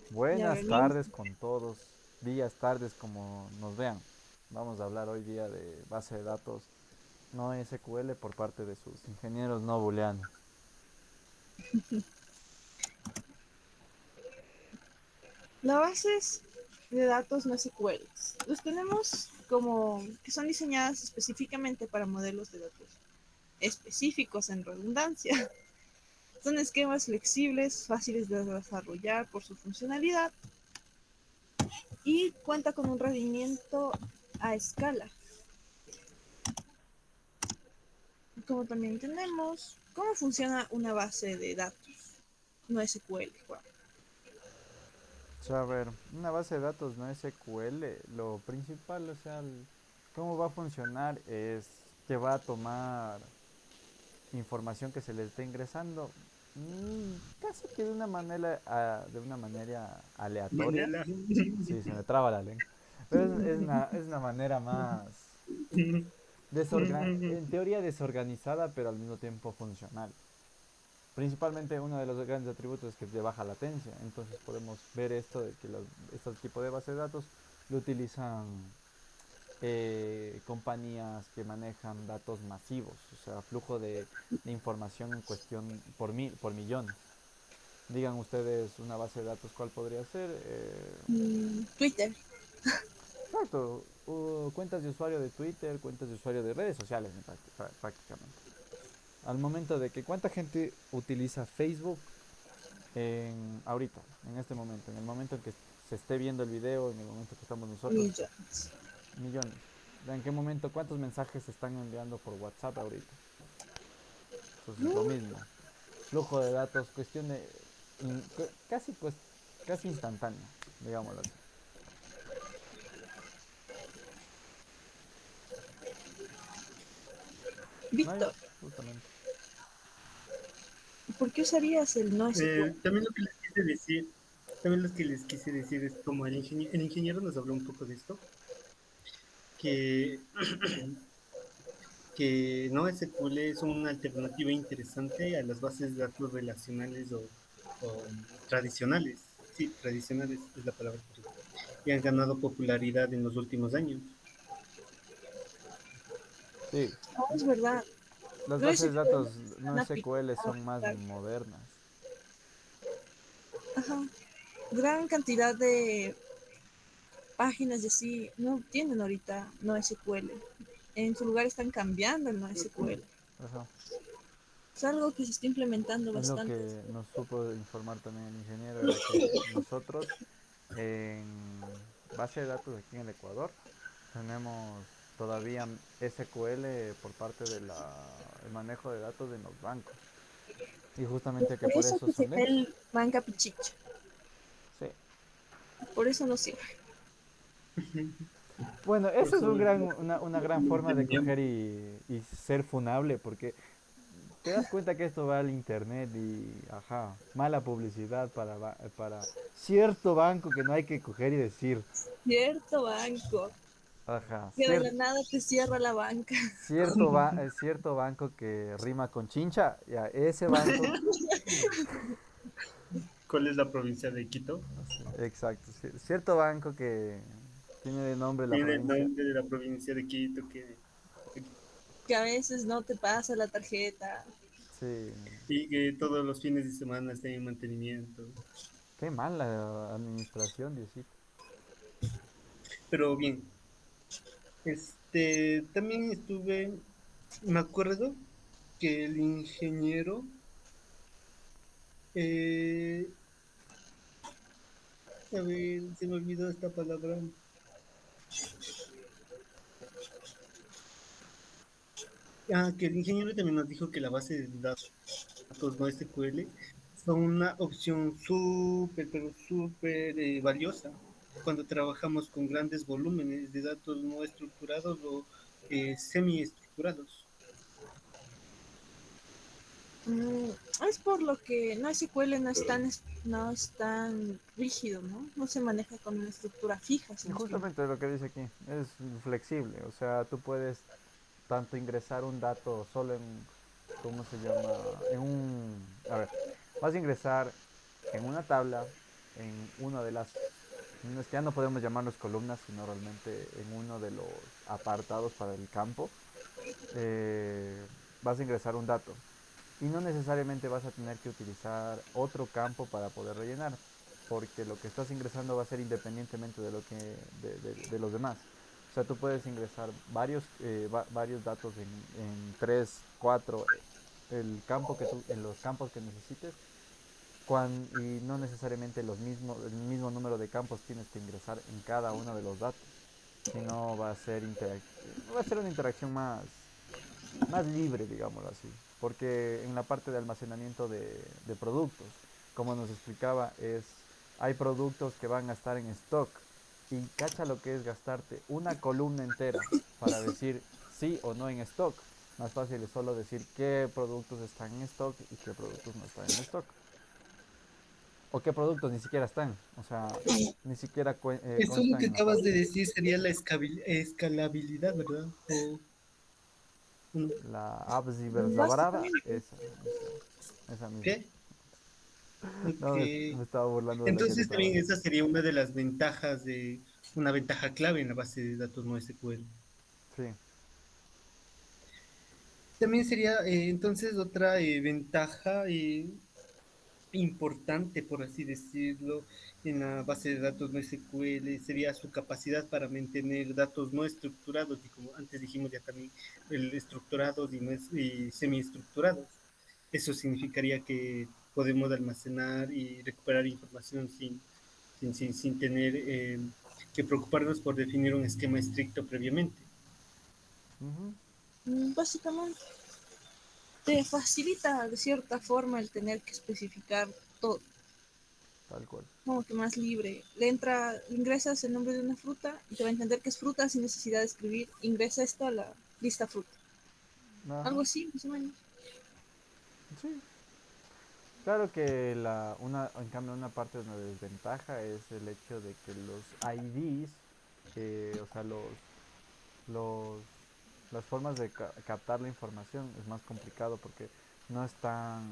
Ya Buenas venimos. tardes con todos, días, tardes como nos vean. Vamos a hablar hoy día de base de datos no SQL por parte de sus ingenieros no booleanos. Las bases de datos no SQL. Los tenemos como que son diseñadas específicamente para modelos de datos específicos en redundancia. Son esquemas flexibles, fáciles de desarrollar por su funcionalidad y cuenta con un rendimiento a escala. Como también tenemos cómo funciona una base de datos no SQL. Wow. O sea, a ver, una base de datos no SQL, lo principal, o sea, cómo va a funcionar es que va a tomar información que se le esté ingresando, casi que de una manera aleatoria. Manela. Sí, se me traba la lengua. Pero es una manera más en teoría desorganizada, pero al mismo tiempo funcional. Principalmente uno de los grandes atributos es que es de baja latencia. Entonces podemos ver esto de que este tipo de base de datos lo utilizan compañías que manejan datos masivos, o sea, flujo de información en cuestión por millones. Digan ustedes una base de datos, ¿cuál podría ser? Twitter. Exacto, cuentas de usuario de Twitter, cuentas de usuario de redes sociales prácticamente. Al momento de que cuánta gente utiliza Facebook ahorita, en este momento, en el momento en que se esté viendo el video, en el momento que estamos nosotros, Millones. millones. ¿En qué momento cuántos mensajes se están enviando por WhatsApp ahorita? Entonces, lo mismo. Flujo de datos, cuestión de casi, casi instantánea, digámoslo así. No hay, Víctor, justamente. ¿por qué usarías el no SQL? También lo que les quise decir, también lo que les quise decir es como el ingeniero nos habló un poco de esto, que, que no SQL es una alternativa interesante a las bases de datos relacionales o tradicionales. Sí, tradicionales es la palabra correcta. Y han ganado popularidad en los últimos años. Sí, No, es verdad. las No bases de SQL datos no están SQL son más aplicadas. modernas. Ajá. Gran cantidad de páginas de sí no tienen ahorita no SQL. En su lugar están cambiando el no SQL. Ajá. Es algo que se está implementando Es lo bastante. que nos supo informar también el ingeniero, era que nosotros en base de datos aquí en el Ecuador tenemos todavía SQL por parte del manejo de datos en los bancos. Y Es justamente que por por eso eso que se son ve lentos. el banca pichicha. Sí. Por eso no sirve. Bueno, Por esa es favor, una gran forma de teníamos. coger y ser funable, porque te das cuenta que esto va al internet y, ajá, mala publicidad para cierto banco que no hay que coger y decir, Cierto banco ajá, que de la nada te cierra la banca. cierto banco que rima con chincha, ya, ese banco, ¿Cuál es la provincia de Quito? no sé, exacto, cierto banco que tiene de nombre la Tiene el provincia, nombre de la provincia de Quito Que a veces no te pasa la tarjeta. sí, y que todos los fines de semana está en mantenimiento. qué mala administración, Diosito. Pero bien, también estuve, me acuerdo que el ingeniero, eh, a ver, se me olvidó esta palabra. Que el ingeniero también nos dijo que la base de datos no SQL son una opción súper, pero súper valiosa cuando trabajamos con grandes volúmenes de datos no estructurados o semi-estructurados. Mm, es por lo que no SQL no es tan rígido, ¿no? No se maneja con una estructura fija, si Y no estoy mal. justamente lo que dice aquí, es flexible, o sea, tú puedes tanto ingresar un dato solo ¿cómo se llama? A ver, vas a ingresar en una tabla, en uno de las, no es que ya no podemos llamarlos columnas, sino realmente en uno de los apartados para el campo, vas a ingresar un dato. Y no necesariamente vas a tener que utilizar otro campo para poder rellenar, porque lo que estás ingresando va a ser independientemente de lo que de los demás. O sea, tú puedes ingresar varios datos en 3 4 el campo que tú, en los campos que necesites, y no necesariamente el mismo número de campos tienes que ingresar en cada uno de los datos, sino va a ser una interacción más libre, digámoslo así. Porque en la parte de almacenamiento de productos, como nos explicaba, hay productos que van a estar en stock. Y cacha lo que es gastarte una columna entera para decir sí o no en stock. Más fácil es solo decir qué productos están en stock y qué productos no están en stock. O qué productos ni siquiera están. O sea, ni siquiera Eso lo constan que en la acabas de factura. decir sería la escalabilidad, ¿verdad? No. La Abziberzabaraba, Básicamente, esa misma. ¿Qué? No, Ok. me estaba burlando de lo que te Entonces estaba también diciendo. esa sería una de las ventajas una ventaja clave en la base de datos NoSQL. Sí. También sería entonces otra ventaja importante, por así decirlo, en la base de datos NoSQL sería su capacidad para mantener datos no estructurados y como antes dijimos ya también, el estructurados y semiestructurados. Eso significaría que podemos almacenar y recuperar información sin tener que preocuparnos por definir un esquema estricto previamente. Ujú. básicamente te facilita de cierta forma el tener que especificar todo, Tal cual. como que más libre. Le ingresas el nombre de una fruta y te va a entender que es fruta sin necesidad de escribir, ingresa esto a la lista fruta. Ajá. Algo así, más o menos. Sí. Claro que en cambio, una parte de una desventaja es el hecho de que los IDs, o sea, los, las formas de captar la información es más complicado porque no están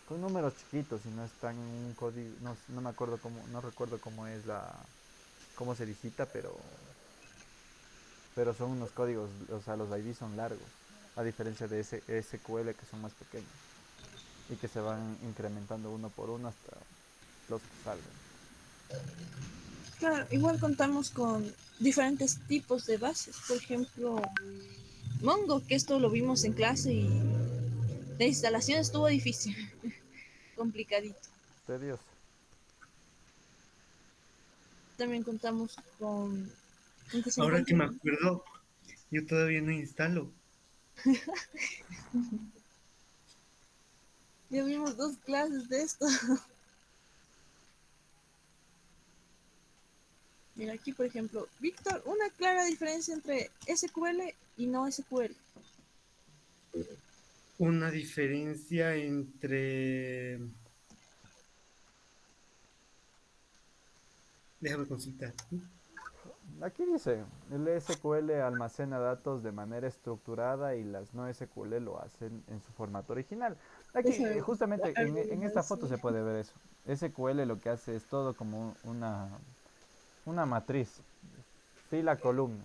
con números chiquitos y no están en un código, no me acuerdo no recuerdo cómo se digita, pero son unos códigos, o sea, los IDs son largos, a diferencia de ese SQL que son más pequeños y que se van incrementando uno por uno hasta los que salgan. Claro, igual contamos con diferentes tipos de bases. Por ejemplo, Mongo, que esto lo vimos en clase y la instalación estuvo difícil, complicadito. Tedioso. También contamos con que se Ahora que me encuentran. acuerdo, yo todavía no instalo. Ya vimos dos clases de esto. Mira, aquí por ejemplo, Víctor, una clara diferencia entre SQL y no SQL. Una diferencia entre... Déjame consultar. Aquí dice, el SQL almacena datos de manera estructurada y las no SQL lo hacen en su formato original. Aquí, Déjame justamente en buscar esta eso. foto se puede ver eso. SQL lo que hace es todo como una matriz, fila, columna.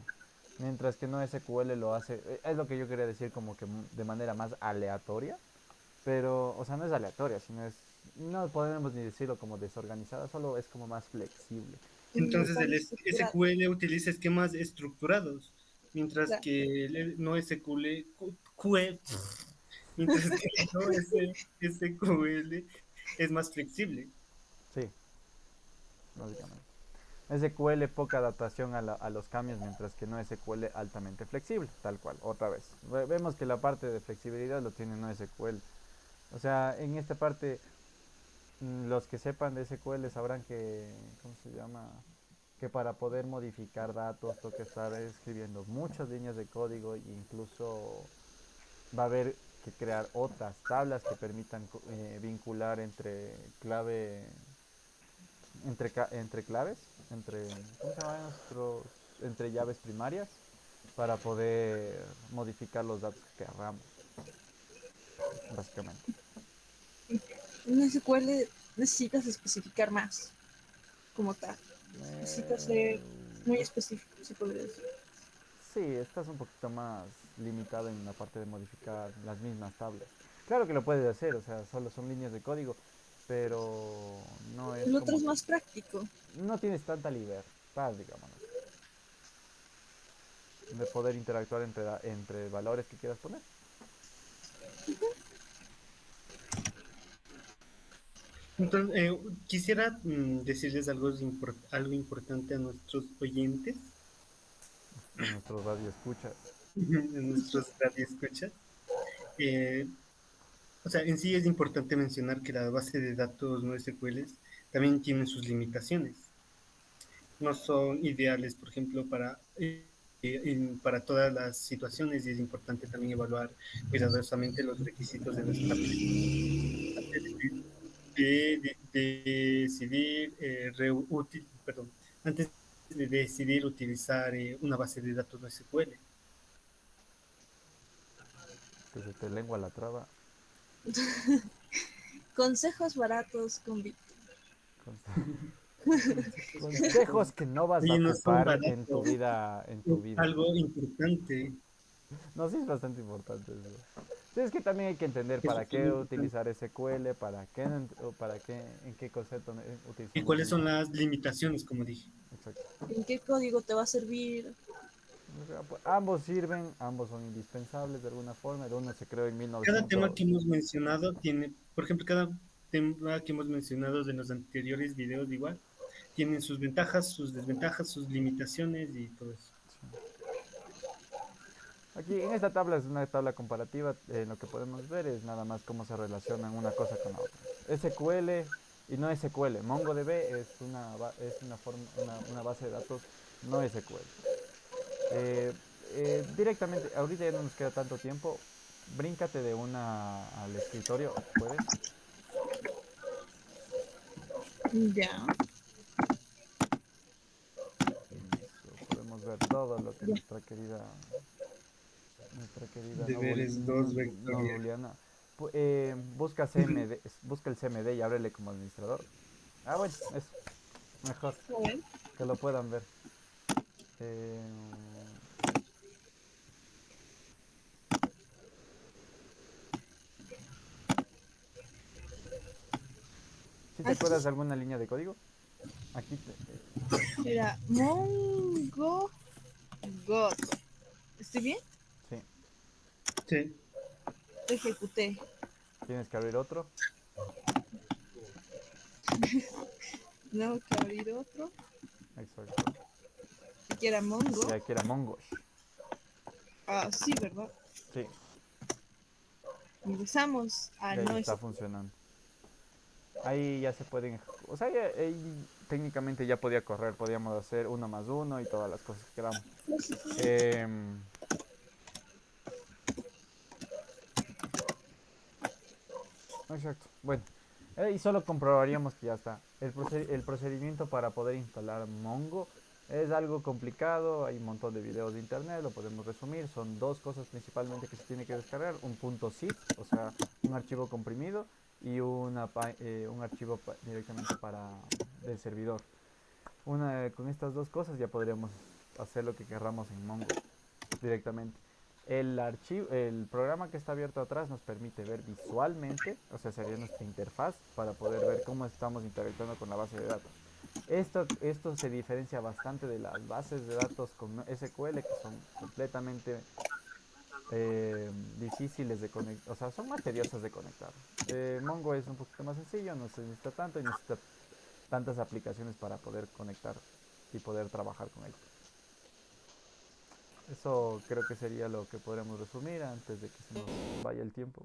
Mientras que no SQL lo hace, es lo que yo quería decir como que de manera más aleatoria. Pero, o sea, no es aleatoria, no podemos ni decirlo como desorganizada, solo es como más flexible. Entonces Están el estructurados. SQL utiliza esquemas estructurados, mientras Claro. que el no SQL, mientras que el no SQL es más flexible. Sí, básicamente. SQL poca adaptación a los cambios, mientras que no SQL altamente flexible, tal cual, otra vez. Vemos que la parte de flexibilidad lo tiene no SQL. O sea, en esta parte, los que sepan de SQL sabrán ¿cómo se llama? Que para poder modificar datos toca estar escribiendo muchas líneas de código e incluso va a haber que crear otras tablas que permitan vincular entre claves, ¿cómo se llaman entre llaves primarias para poder modificar los datos que querramos, básicamente. En SQL necesitas especificar más. como tal. Necesita Eh, ser muy específico, se podría decir. sí, estás un poquito más limitado en la parte de modificar las mismas tablas. Claro que lo puedes hacer, o sea, solo son líneas de código, pero no es El otro como es que más práctico. no tienes tanta libertad, digamos, de poder interactuar entre valores que quieras poner. Entonces, quisiera decirles algo importante a nuestros oyentes, A nuestros radioescuchas. a nuestros radioescuchas. Eh, o sea, en sí es importante mencionar que la base de datos no SQL también tienen sus limitaciones. No son ideales, por ejemplo, para todas las situaciones y es importante también evaluar cuidadosamente los requisitos de nuestra aplicación antes de decidir perdón, antes de decidir utilizar una base de datos no SQL. Que se te lengua la traba. Consejos baratos con Víctor. Conse- Consejos que no vas a Oye, no son ocupar en tu baratos, vida, en tu es vida. algo importante. No, sí es bastante importante eso. Sí, es que también hay que entender Eso para es muy qué importante. utilizar SQL, para qué, en qué concepto ¿Y utilizamos cuáles son una. las limitaciones, como dije? Exacto. ¿En qué código te va a servir? O sea, pues, ambos sirven, ambos son indispensables de alguna forma. El uno se creó en Cada tema 1900. que hemos mencionado tiene, por ejemplo, cada tema que hemos mencionado en los anteriores videos igual, tienen sus ventajas, sus desventajas, sus limitaciones y todo eso. Sí. Aquí en esta tabla es una tabla comparativa. Lo que podemos ver es nada más cómo se relacionan una cosa con la otra. SQL y no SQL. MongoDB es una base de datos no SQL. Directamente, ahorita ya no nos queda tanto tiempo. Bríncate de una al escritorio, ¿puedes? Ya, Listo, podemos ver todo lo que ya. nuestra querida Deberes 2 vectorial. Noduliana. Busca CMD, busca el CMD y ábrele como administrador. Ah, bueno, eso, mejor, A ver. que lo puedan ver. Eh, ¿Sí te Aquí acuerdas de alguna línea de código? Aquí, era Mongo God. ¿Estoy bien? sí, Sí, Ejecuté. tienes que abrir otro. No, que abrir otro. Exacto. Aquí era Mongo. Y aquí era Mongosh. Ah, sí, ¿verdad? Sí, Ingresamos a y ahí no está es. funcionando. Ahí ya se pueden, o sea, ahí técnicamente ya podía correr, podíamos hacer uno más uno y todas las cosas que queramos. Em, exacto, bueno, y solo comprobaríamos que ya está. El procedimiento para poder instalar Mongo es algo complicado, hay un montón de videos de internet, lo podemos resumir, son dos cosas principalmente que se tiene que descargar, un .zip, o sea, un archivo comprimido y un archivo directamente del servidor. Con estas dos cosas ya podríamos hacer lo que querramos en Mongo directamente. El programa que está abierto atrás nos permite ver visualmente, o sea, sería nuestra interfaz para poder ver cómo estamos interactuando con la base de datos. Esto se diferencia bastante de las bases de datos con SQL, que son completamente difíciles de conectar, o sea, son más tediosas de conectar. Mongo es un poquito más sencillo, no se necesita tanto y necesita tantas aplicaciones para poder conectar y poder trabajar con él. Eso creo que sería lo que podríamos resumir antes de que se nos vaya el tiempo.